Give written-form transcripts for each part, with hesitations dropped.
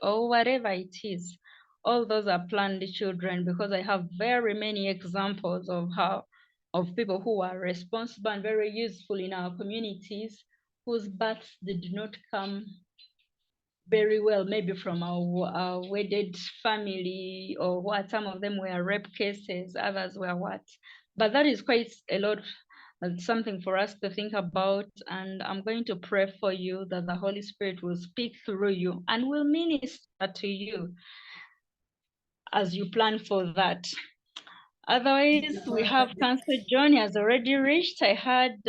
or whatever it is. All those are planned children, because I have very many examples of people who are responsible and very useful in our communities, whose births did not come very well, maybe from our wedded family, or what. Some of them were rape cases, others were what. But that is quite a lot, something for us to think about. And I'm going to pray for you that the Holy Spirit will speak through you and will minister to you as you plan for that. Otherwise, we have Counsel John has already reached. I had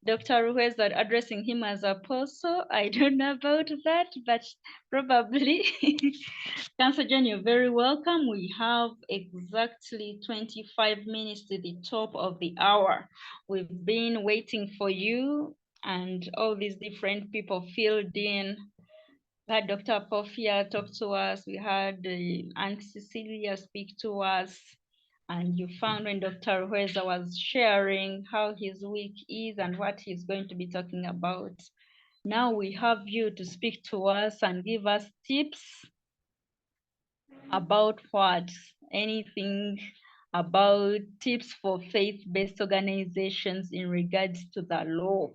Dr. Ruiz that addressing him as apostle. I don't know about that, but probably. Counsel John, you're very welcome. We have exactly 25 minutes to the top of the hour. We've been waiting for you, and all these different people filled in. We had Dr. Pofia talk to us. We had Aunt Cecilia speak to us. And you found when Dr. Rueza was sharing how his week is and what he's going to be talking about. Now we have you to speak to us and give us tips about what? Anything about tips for faith-based organizations in regards to the law.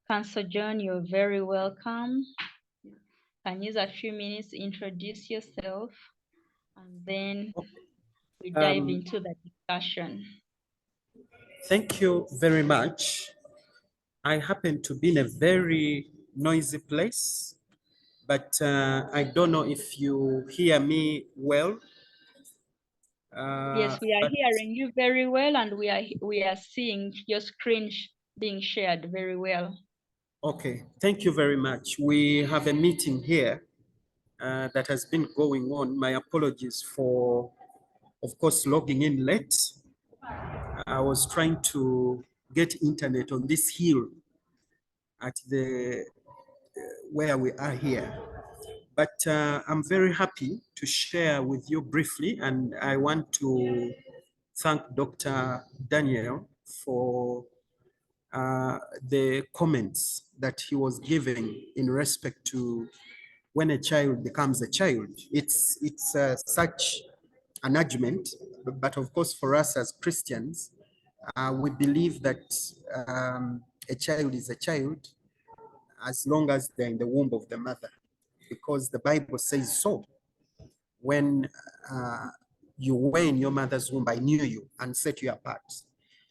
Counsel John, you're very welcome. Can use a few minutes to introduce yourself, and then we dive into the discussion. Thank you very much. I happen to be in a very noisy place, but I don't know if you hear me well. Yes, we are hearing you very well, and we are seeing your screen being shared very well. Okay, thank you very much. We have a meeting here that has been going on. My apologies for, of course, logging in late. I was trying to get internet on this hill at the where we are here. But I'm very happy to share with you briefly, and I want to thank Dr. Daniel for the comments that he was giving in respect to when a child becomes a child. It's such an argument, but of course for us as Christians, we believe that a child is a child as long as they're in the womb of the mother, because the Bible says so. When you were in your mother's womb, I knew you and set you apart.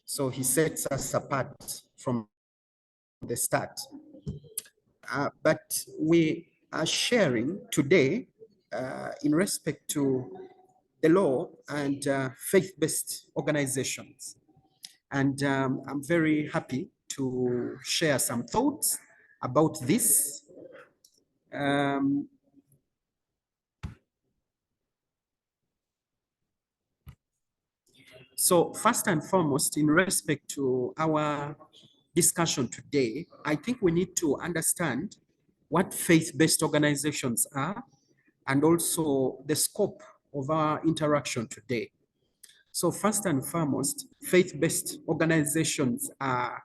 So he sets us apart from the start. But we are sharing today in respect to the law and faith-based organizations. And I'm very happy to share some thoughts about this. So first and foremost, in respect to our discussion today, I think we need to understand what faith-based organizations are and also the scope of our interaction today. So first and foremost, faith-based organizations are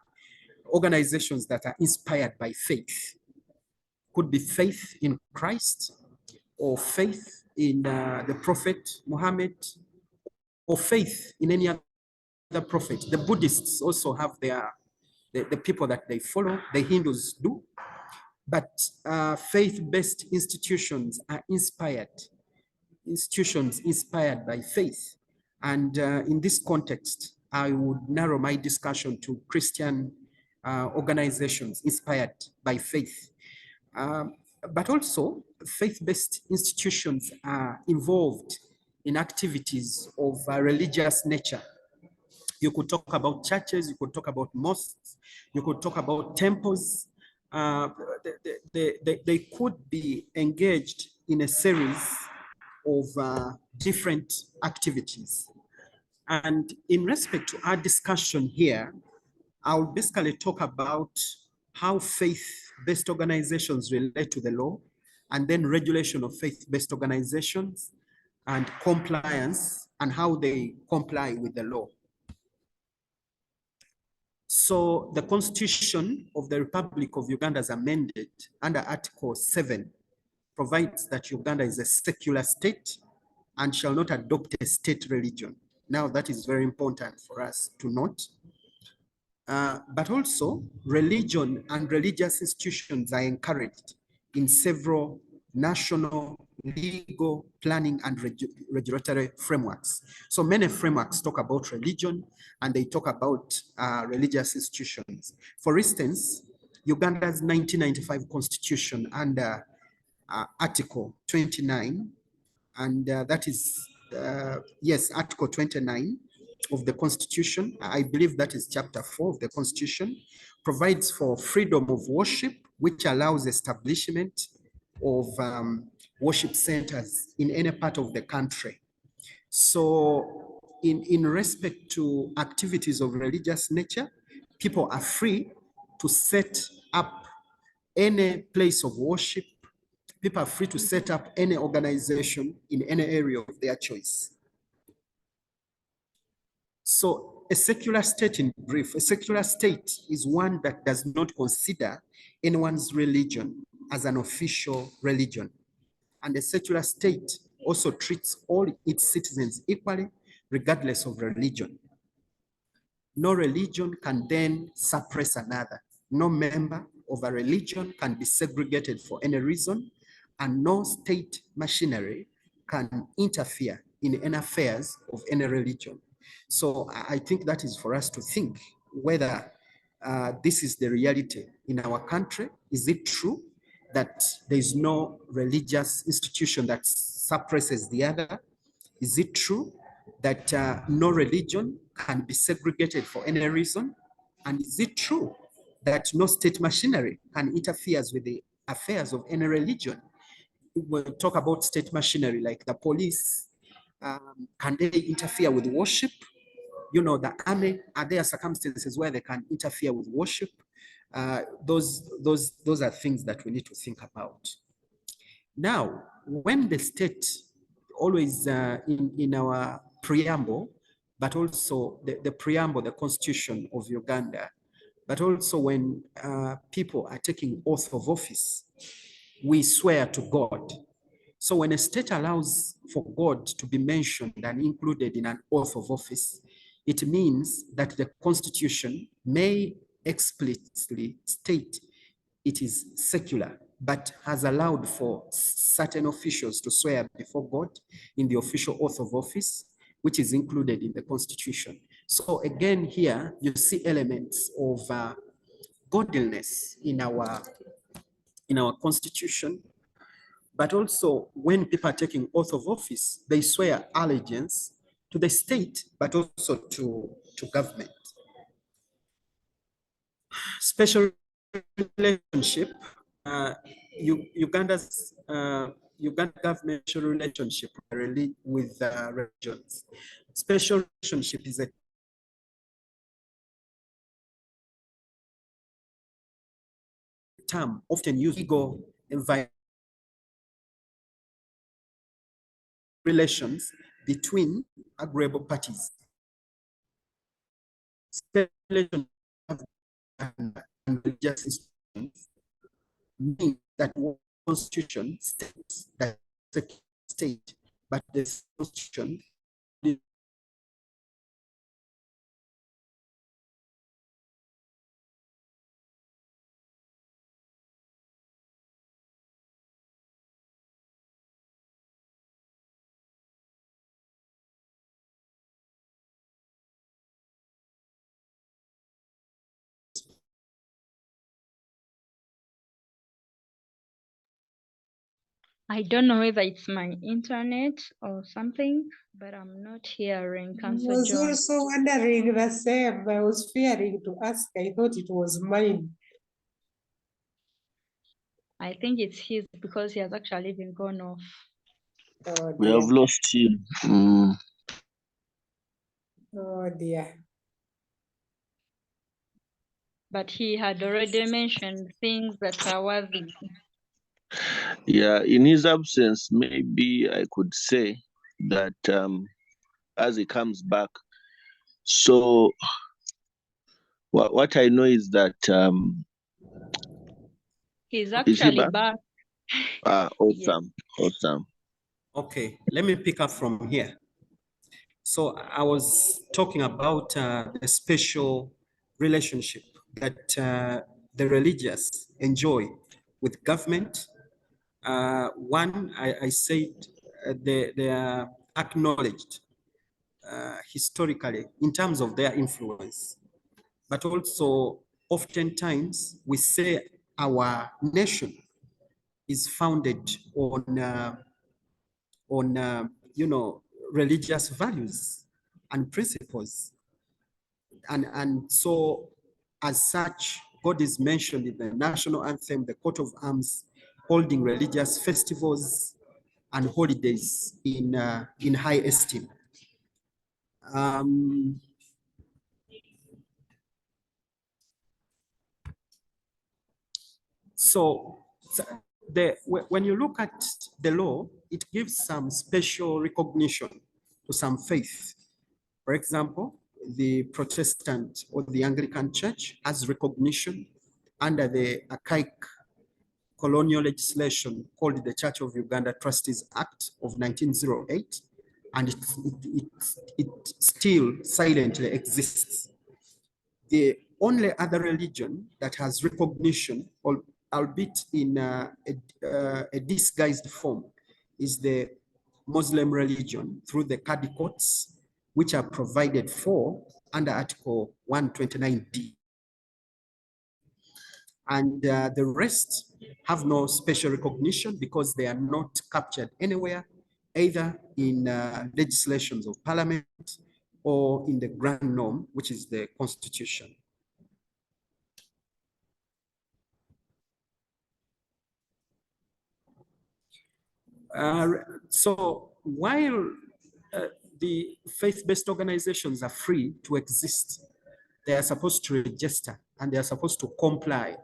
organizations that are inspired by faith. Could be faith in Christ, or faith in the Prophet Muhammad, or faith in any other prophet. The Buddhists also have the people that they follow, the Hindus do. But faith-based institutions are institutions inspired by faith. And in this context, I would narrow my discussion to Christian organizations inspired by faith. But also, faith-based institutions are involved in activities of a religious nature. You could talk about churches, you could talk about mosques, you could talk about temples. They could be engaged in a series of different activities. And in respect to our discussion here, I'll basically talk about how faith-based organizations relate to the law, and then regulation of faith-based organizations and compliance and how they comply with the law. So the Constitution of the Republic of Uganda is amended under Article 7, provides that Uganda is a secular state and shall not adopt a state religion. Now, that is very important for us to note. But also, religion and religious institutions are encouraged in several national, legal, planning, and regulatory frameworks. So many frameworks talk about religion and they talk about religious institutions. For instance, Uganda's 1995 constitution under Article 29, and that is, yes, Article 29 of the Constitution, I believe that is Chapter 4 of the Constitution, provides for freedom of worship, which allows establishment of worship centers in any part of the country. So in respect to activities of religious nature, people are free to set up any place of worship. People are free to set up any organization in any area of their choice. So a secular state, in brief, a secular state is one that does not consider anyone's religion as an official religion. And a secular state also treats all its citizens equally, regardless of religion. No religion can then suppress another. No member of a religion can be segregated for any reason, and no state machinery can interfere in any affairs of any religion. So I think that is for us to think whether this is the reality in our country. Is it true that there is no religious institution that suppresses the other? Is it true that no religion can be segregated for any reason? And is it true that no state machinery can interfere with the affairs of any religion? When we talk about state machinery, like the police, can they interfere with worship? You know, the army, are there circumstances where they can interfere with worship? Those are things that we need to think about. Now, when the state, always in our preamble, but also the preamble, the constitution of Uganda, but also when people are taking oath of office, we swear to God. So when a state allows for God to be mentioned and included in an oath of office, it means that the constitution may explicitly state it is secular, but has allowed for certain officials to swear before God in the official oath of office, which is included in the constitution. So again, here you see elements of godliness in our constitution, but also when people are taking oath of office, they swear allegiance to the state, but also to government. Special relationship, Uganda's Uganda government relationship with regions. Special relationship is a term often used legal environment relations between agreeable parties. Special relationship and religious institutions means that one constitution states that the state, but the constitution I don't know whether it's my internet or something, but I'm not hearing I Counsel was John. also wondering the same. I was fearing to ask. I thought it was mine. I think it's his because he has actually been gone off. Oh We dear. have lost him. Oh dear. But he had already mentioned things that are worthy. Yeah, in his absence, maybe I could say that as he comes back. So what I know is that He's is he actually back? back. Yes. Awesome, awesome. Okay, let me pick up from here. So I was talking about the special relationship that the religious enjoy with government. One, I said they are acknowledged historically in terms of their influence, but also oftentimes we say our nation is founded on religious values and principles, and so as such, God is mentioned in the national anthem, the coat of arms, holding religious festivals and holidays in high esteem. So when you look at the law, it gives some special recognition to some faith. For example, the Protestant or the Anglican Church has recognition under the archaic colonial legislation called the Church of Uganda Trustees Act of 1908, and it still silently exists. The only other religion that has recognition, albeit in a disguised form, is the Muslim religion through the Qadi courts, which are provided for under Article 129D. And the rest have no special recognition because they are not captured anywhere, either in legislations of parliament or in the grand norm, which is the constitution. So while the faith-based organizations are free to exist, they are supposed to register and they are supposed to comply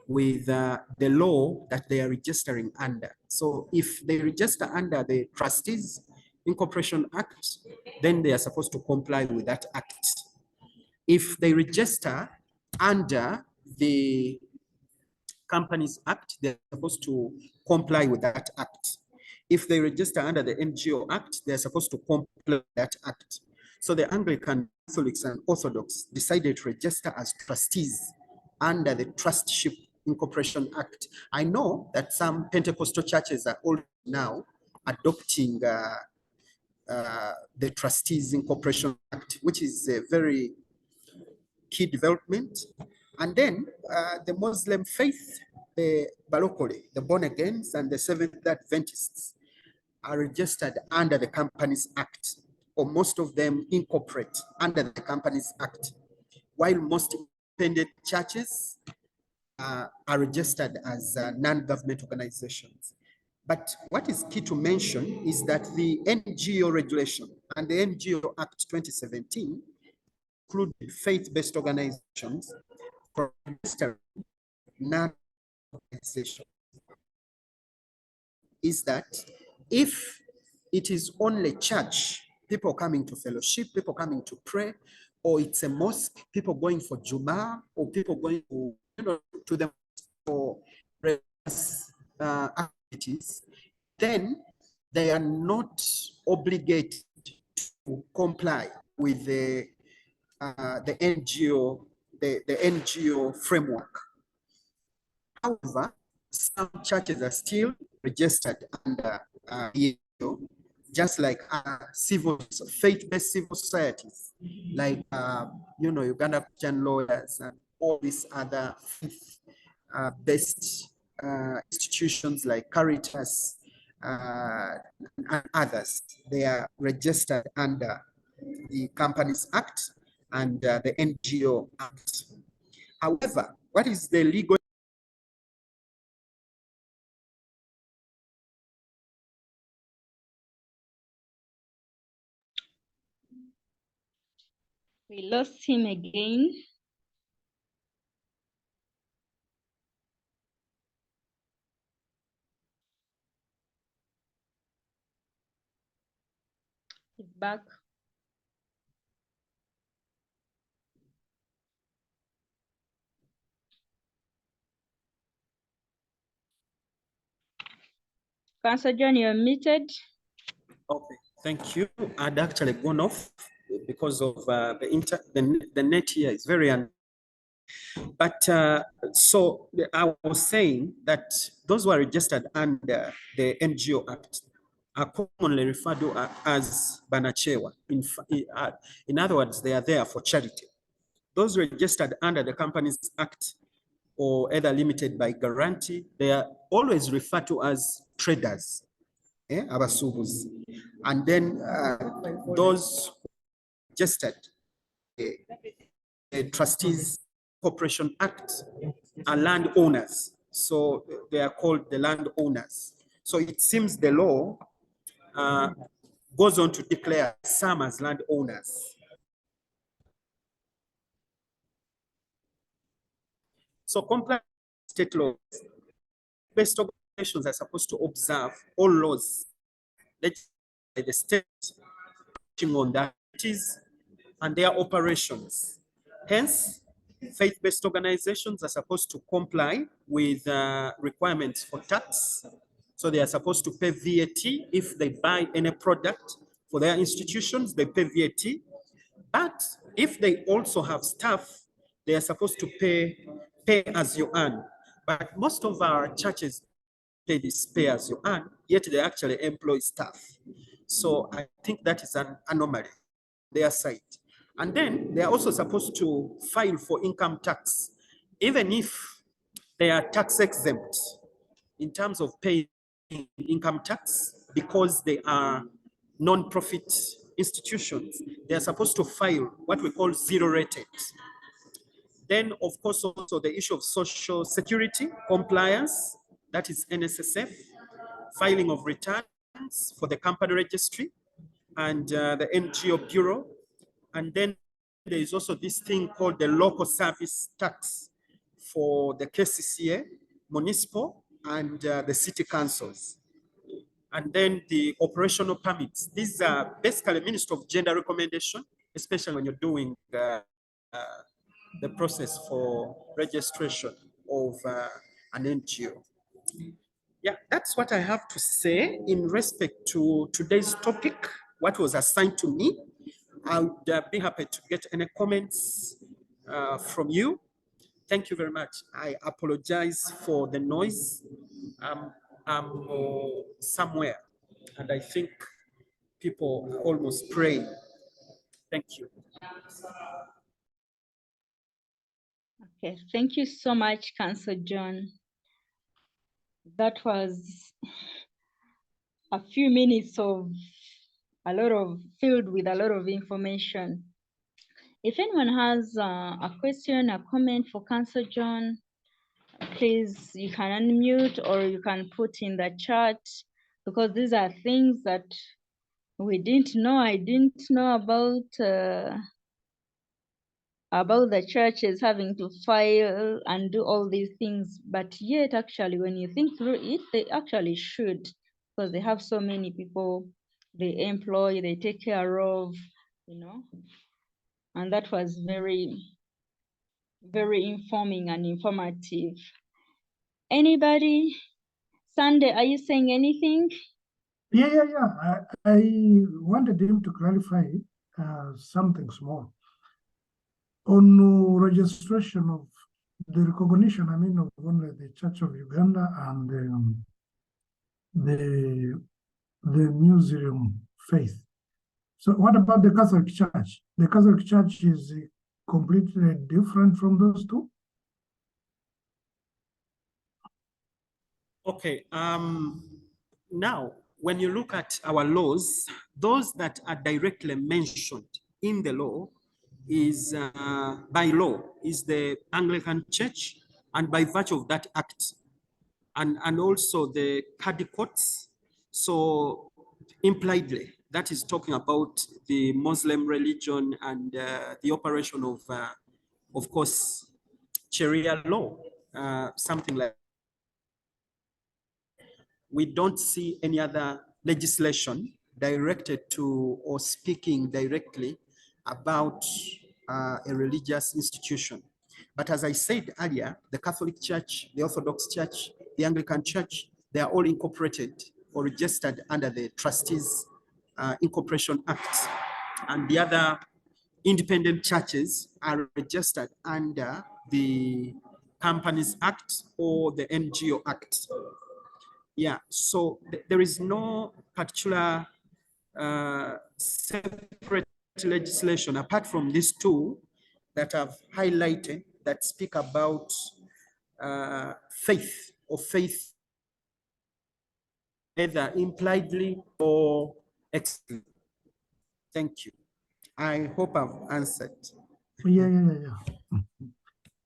with the law that they are registering under. So if they register under the Trustees Incorporation Act, then they are supposed to comply with that act. If they register under the Companies Act, they're supposed to comply with that act. If they register under the NGO Act, they're supposed to comply with that act. So the Anglican, Catholics, and Orthodox decided to register as trustees under the Trustship Incorporation Act. I know that some Pentecostal churches are all now adopting the Trustees Incorporation Act, which is a very key development. And then the Muslim faith, the Balokole, the born agains, and the Seventh-day Adventists are registered under the Companies Act, or most of them incorporate under the Companies Act, while most independent churches are registered as non-government organizations. But what is key to mention is that the NGO regulation and the NGO Act 2017 included faith-based organizations for registering non-organizations. Is that if it is only church, people coming to fellowship, people coming to pray, or it's a mosque, people going for Juma, or people going to the for activities, then they are not obligated to comply with the NGO, the NGO framework. However, some churches are still registered under NGO, just like faith-based civil societies, like Uganda Christian Lawyers and all these other faith-based institutions like Caritas and others. They are registered under the Companies Act and the NGO Act. However, what is the legal? We lost him again. He's back. Councillor John, you're muted. Okay, thank you. I'd actually gone off because of the net here is very but so I was saying that those who are registered under the NGO Act are commonly referred to as Banachewa. In other words, they are there for charity. Those registered under the Companies Act or either limited by guarantee, they are always referred to as traders, abasubuzi. And then those registered Trustees Corporation Act are landowners. So they are called the landowners. So it seems the law goes on to declare some as landowners. So compliant state laws, based organizations are supposed to observe all laws by the state on their activities and their operations. Hence, faith-based organizations are supposed to comply with requirements for tax. So they are supposed to pay VAT if they buy any product for their institutions, they pay VAT. But if they also have staff, they are supposed to pay as you earn. But most of our churches pay this pay as you earn, yet they actually employ staff. So I think that is an anomaly on their side. And then they are also supposed to file for income tax, even if they are tax exempt in terms of paying income tax, because they are non-profit institutions. They are supposed to file what we call zero rated. Then, of course, also the issue of social security compliance, that is NSSF, filing of returns for the company registry and the NGO bureau. And then there is also this thing called the local service tax for the KCCA, municipal, and the city councils. And then the operational permits. These are basically Ministry of Gender recommendation, especially when you're doing the process for registration of an NGO. Yeah, that's what I have to say in respect to today's topic, what was assigned to me. I would be happy to get any comments from you. Thank you very much. I apologize for the noise. I'm somewhere, and I think people are almost praying. Thank you. Okay, thank you so much, Councillor John. That was a few minutes of filled with a lot of information. If anyone has a question, a comment for Councillor John, please, you can unmute or you can put in the chat, because these are things that we didn't know. I didn't know about the churches having to file and do all these things, but yet actually when you think through it, they actually should, because they have so many people they employ, they take care of, you know, and that was very, very informing and informative. Anybody? Sunday, are you saying anything? Yeah. I wanted him to clarify something small. On registration of the recognition, I mean, of only the Church of Uganda and the Muslim faith. So what about the Catholic Church? The Catholic Church is completely different from those two? Okay, now, when you look at our laws, those that are directly mentioned in the law is by law is the Anglican Church, and by virtue of that act, and also the Courts. So impliedly, that is talking about the Muslim religion and the operation of course, Sharia law, something like. We don't see any other legislation directed to or speaking directly about a religious institution. But as I said earlier, the Catholic Church, the Orthodox Church, the Anglican Church, they are all incorporated or registered under the Trustees Incorporation Act, and the other independent churches are registered under the Companies Act or the NGO Act. Yeah, so there is no particular separate legislation apart from these two that I've highlighted that speak about faith or faith, either impliedly or explicitly. Thank you. I hope I've answered. Yeah.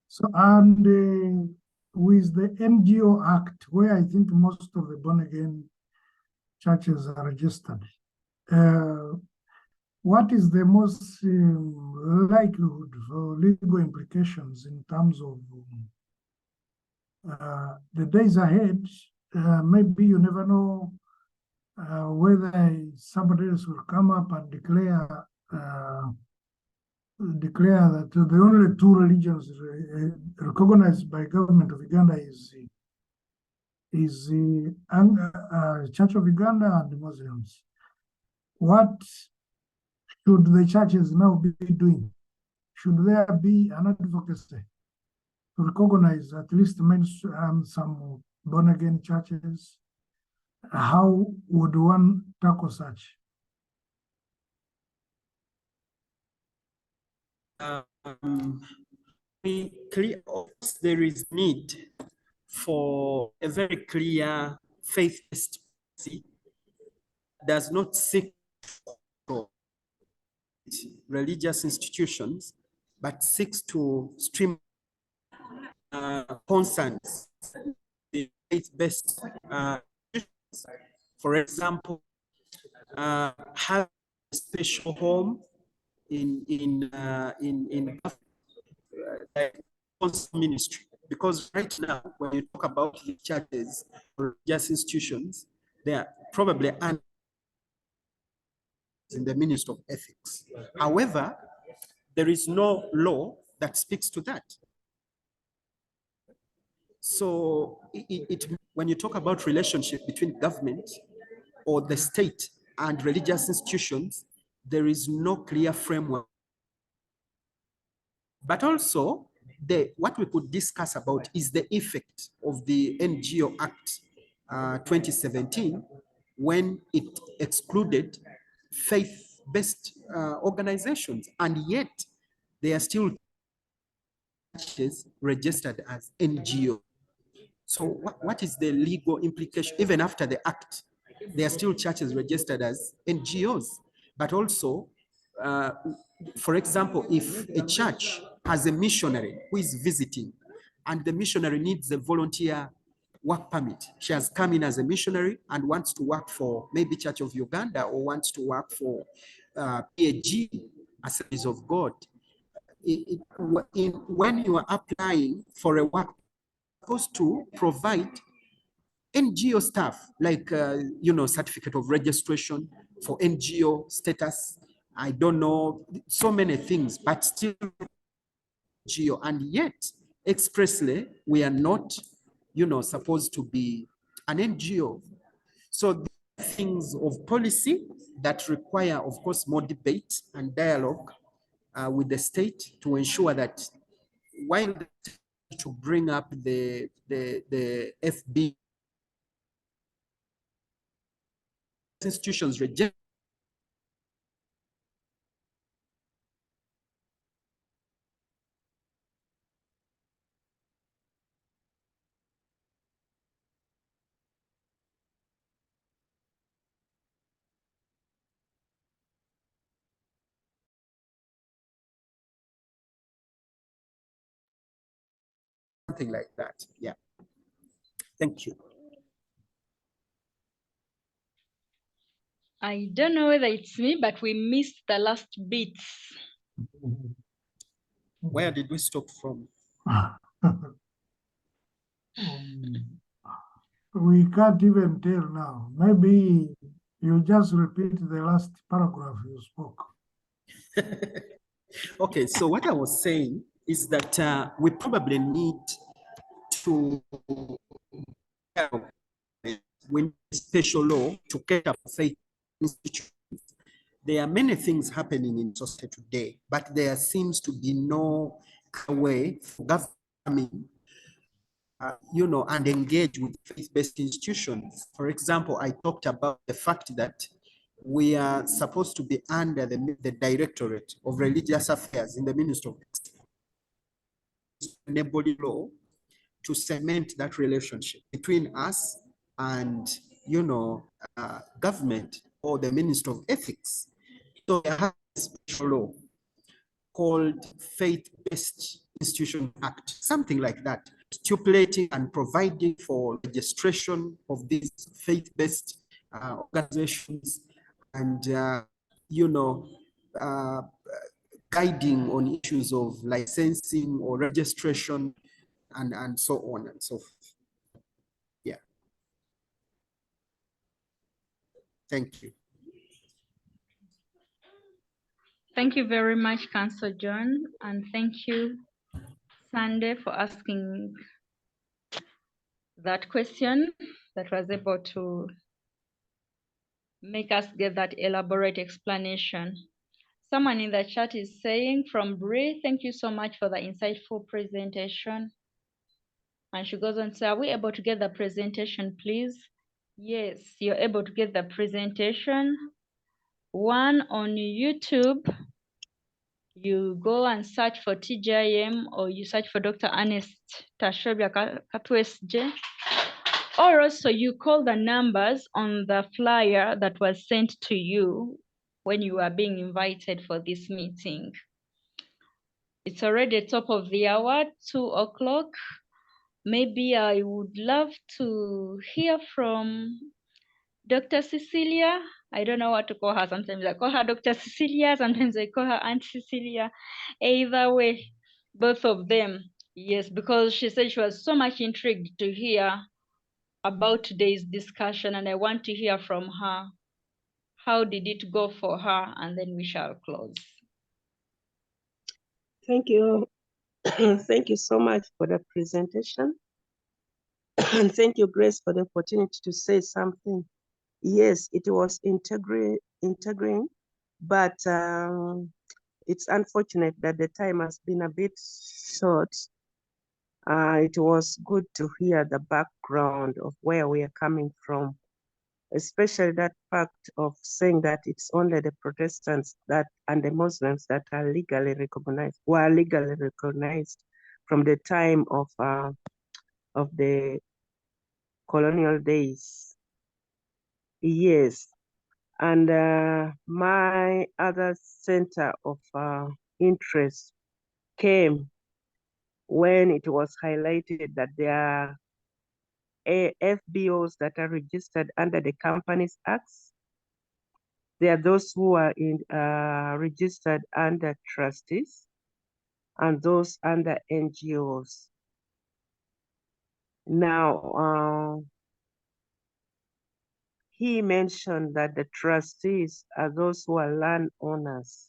So, and with the NGO Act, where I think most of the born-again churches are registered, what is the most likelihood for legal implications in terms of the days ahead? Maybe you never know whether somebody else will come up and declare that the only two religions recognized by government of Uganda is the Church of Uganda and the Muslims. What should the churches now be doing? Should there be an advocacy to recognize at least some born-again churches? How would one tackle such? There is need for a very clear faith-based policy does not seek religious institutions, but seeks to stream concerns the faith-based. For example, have a special home in ministry, because right now when you talk about the churches or religious institutions, they are probably in the Ministry of Ethics. However, there is no law that speaks to that. So when you talk about relationship between government or the state and religious institutions, there is no clear framework. But also, what we could discuss about is the effect of the NGO Act 2017 when it excluded faith-based organizations, and yet they are still churches registered as NGO. So what is the legal implication? Even after the act, there are still churches registered as NGOs. But also, for example, if a church has a missionary who is visiting and the missionary needs a volunteer work permit, she has come in as a missionary and wants to work for maybe Church of Uganda or wants to work for PAG, Assemblies of God. When you are applying for a work, supposed to provide NGO stuff like certificate of registration for NGO status. I don't know, so many things, but still NGO, and yet expressly we are not supposed to be an NGO. So these are things of policy that require, of course, more debate and dialogue with the state to ensure that while to bring up the FB institutions reject something like that. Yeah. Thank you. I don't know whether it's me, but we missed the last bits. Where did we stop from? We can't even tell now. Maybe you just repeat the last paragraph you spoke. Okay, so what I was saying is that we probably need to we need a special law to cater for faith institutions. There are many things happening in society today, but there seems to be no way for government, and engage with faith-based institutions. For example, I talked about the fact that we are supposed to be under the Directorate of Religious Affairs in the Ministry of enable law to cement that relationship between us and, government or the Minister of Ethics. So there has a special law called Faith-Based Institution Act, something like that, stipulating and providing for registration of these faith-based organizations and, guiding on issues of licensing or registration and so on and so forth. Yeah. Thank you. Thank you very much, Counsel John, and thank you, Sunday, for asking that question that was able to make us get that elaborate explanation. Someone in the chat is saying, from Brie, thank you so much for the insightful presentation. And she goes on to say, are we able to get the presentation, please? Yes, you're able to get the presentation. One on YouTube, you go and search for TGIM, or you search for Dr. Ernest Tashobya Katwesje, or also you call the numbers on the flyer that was sent to you when you are being invited for this meeting. It's already top of the hour, 2 o'clock. Maybe I would love to hear from Dr. Cecilia. I don't know what to call her. Sometimes I call her Dr. Cecilia, sometimes I call her Aunt Cecilia. Either way, both of them. Yes, because she said she was so much intrigued to hear about today's discussion, and I want to hear from her. How did it go for her? And then we shall close. Thank you. Thank you so much for the presentation. And thank you, Grace, for the opportunity to say something. Yes, it was integrating, but it's unfortunate that the time has been a bit short. It was good to hear the background of where we are coming from, especially that fact of saying that it's only the Protestants that and the Muslims that are legally recognized, were legally recognized from the time of the colonial days. Yes, and my other center of interest came when it was highlighted that there are FBOs that are registered under the Companies Acts. There are those who are registered under trustees and those under NGOs. Now, he mentioned that the trustees are those who are landowners,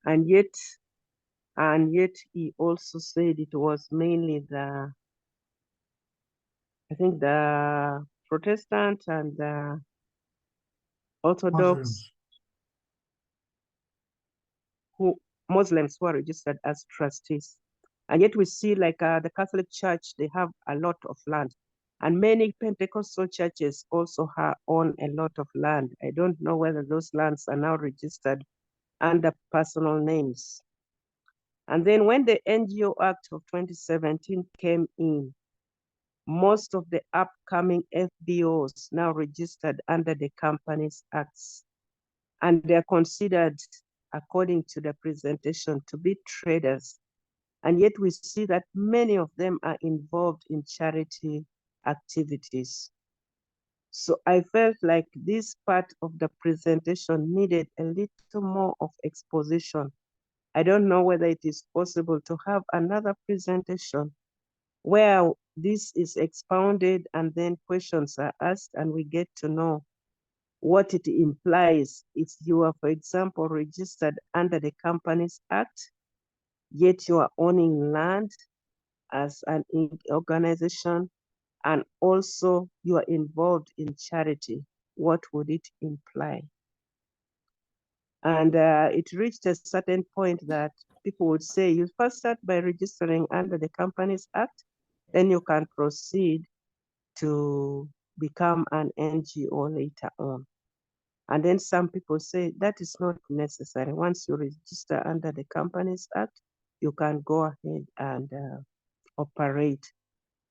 and yet he also said it was mainly I think the Protestant and the Orthodox Muslims who are registered as trustees. And yet we see like the Catholic Church, they have a lot of land. And many Pentecostal churches also own a lot of land. I don't know whether those lands are now registered under personal names. And then when the NGO Act of 2017 came in, most of the upcoming FBOs now registered under the Companies Acts. And they're considered, according to the presentation, to be traders. And yet we see that many of them are involved in charity activities. So I felt like this part of the presentation needed a little more of exposition. I don't know whether it is possible to have another presentation where this is expounded and then questions are asked and we get to know what it implies if you are, for example, registered under the Companies Act, yet you are owning land as an organization, and also you are involved in charity, what would it imply? And it reached a certain point that people would say, you first start by registering under the Companies Act, then you can proceed to become an NGO later on. And then some people say that is not necessary. Once you register under the Companies Act, you can go ahead and operate.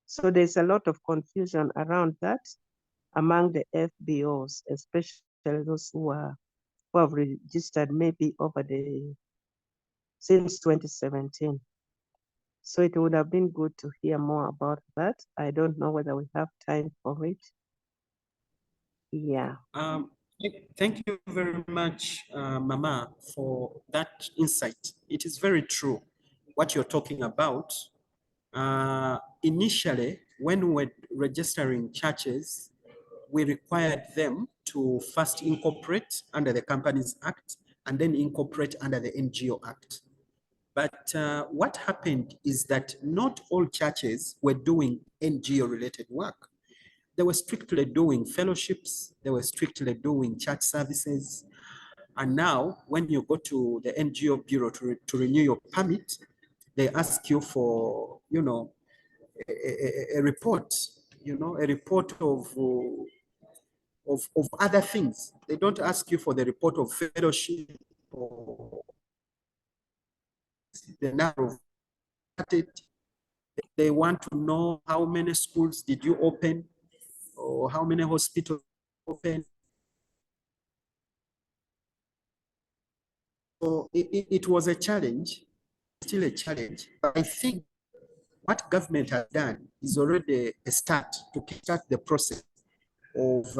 So there's a lot of confusion around that among the FBOs, especially those who have registered maybe since 2017. So it would have been good to hear more about that. I don't know whether we have time for it. Yeah. Thank you very much, Mama, for that insight. It is very true what you're talking about. Initially, when we were registering churches, we required them to first incorporate under the Companies Act and then incorporate under the NGO Act. But what happened is that not all churches were doing NGO-related work. They were strictly doing fellowships, they were strictly doing church services. And now, when you go to the NGO Bureau to renew your permit, they ask you for, a report, a report of other things. They don't ask you for the report of fellowship or the number of. They want to know how many schools did you open or how many hospitals open. So it was a challenge, still a challenge. But I think what government has done is already a start to kickstart the process of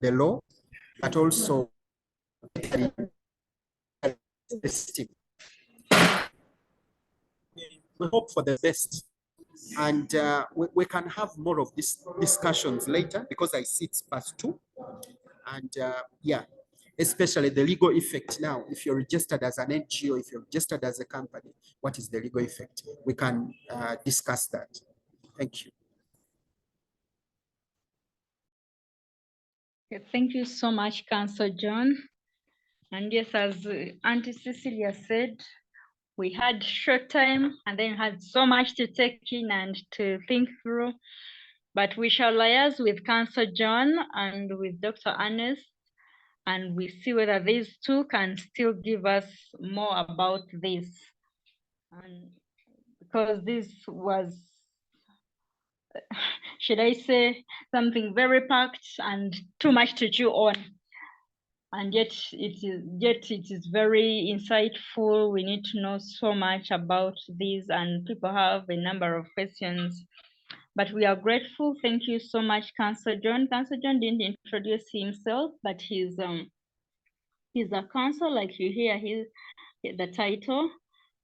the law, but also the system. We hope for the best. And we can have more of these discussions later because I see it's past 2. And yeah, especially the legal effect now. If you're registered as an NGO, if you're registered as a company, what is the legal effect? We can discuss that. Thank you. Okay, thank you so much, Counsel John. And yes, as Auntie Cecilia said, we had short time and then had so much to take in and to think through. But we shall liaise with Counsel John and with Dr. Ernest, and we see whether these two can still give us more about this. And because this was, should I say, something very packed and too much to chew on. And yet it is very insightful. We need to know so much about this, and people have a number of questions. But we are grateful. Thank you so much, Counsel John. Counsel John didn't introduce himself, but he's a counsel, like you hear the title,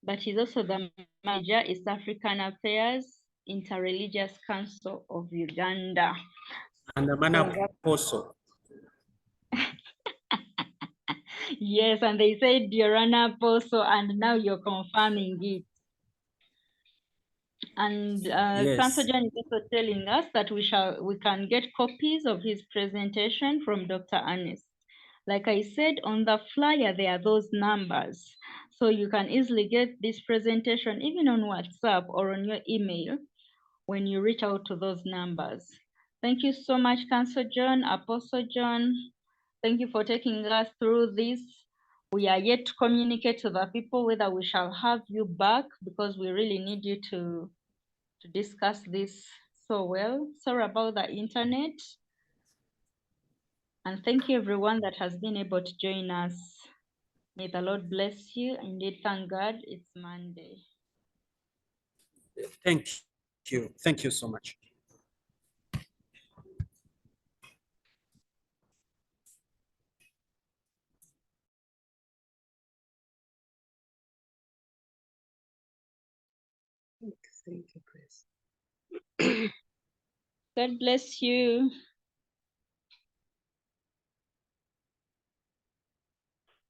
but he's also the manager, East African Affairs, Interreligious Council of Uganda. And the man apostle. Yes, and they said you're an apostle, and now you're confirming it. And Yes. Counsel John is also telling us that we can get copies of his presentation from Dr. Ernest. Like I said, on the flyer, there are those numbers. So you can easily get this presentation even on WhatsApp or on your email when you reach out to those numbers. Thank you so much, Counsel John, Apostle John. Thank you for taking us through this. We are yet to communicate to the people whether we shall have you back, because we really need you to discuss this so well. Sorry about the internet. And thank you everyone that has been able to join us. May the Lord bless you. Indeed, thank God it's Monday. Thank you. Thank you so much. Thank you, Chris. God bless you.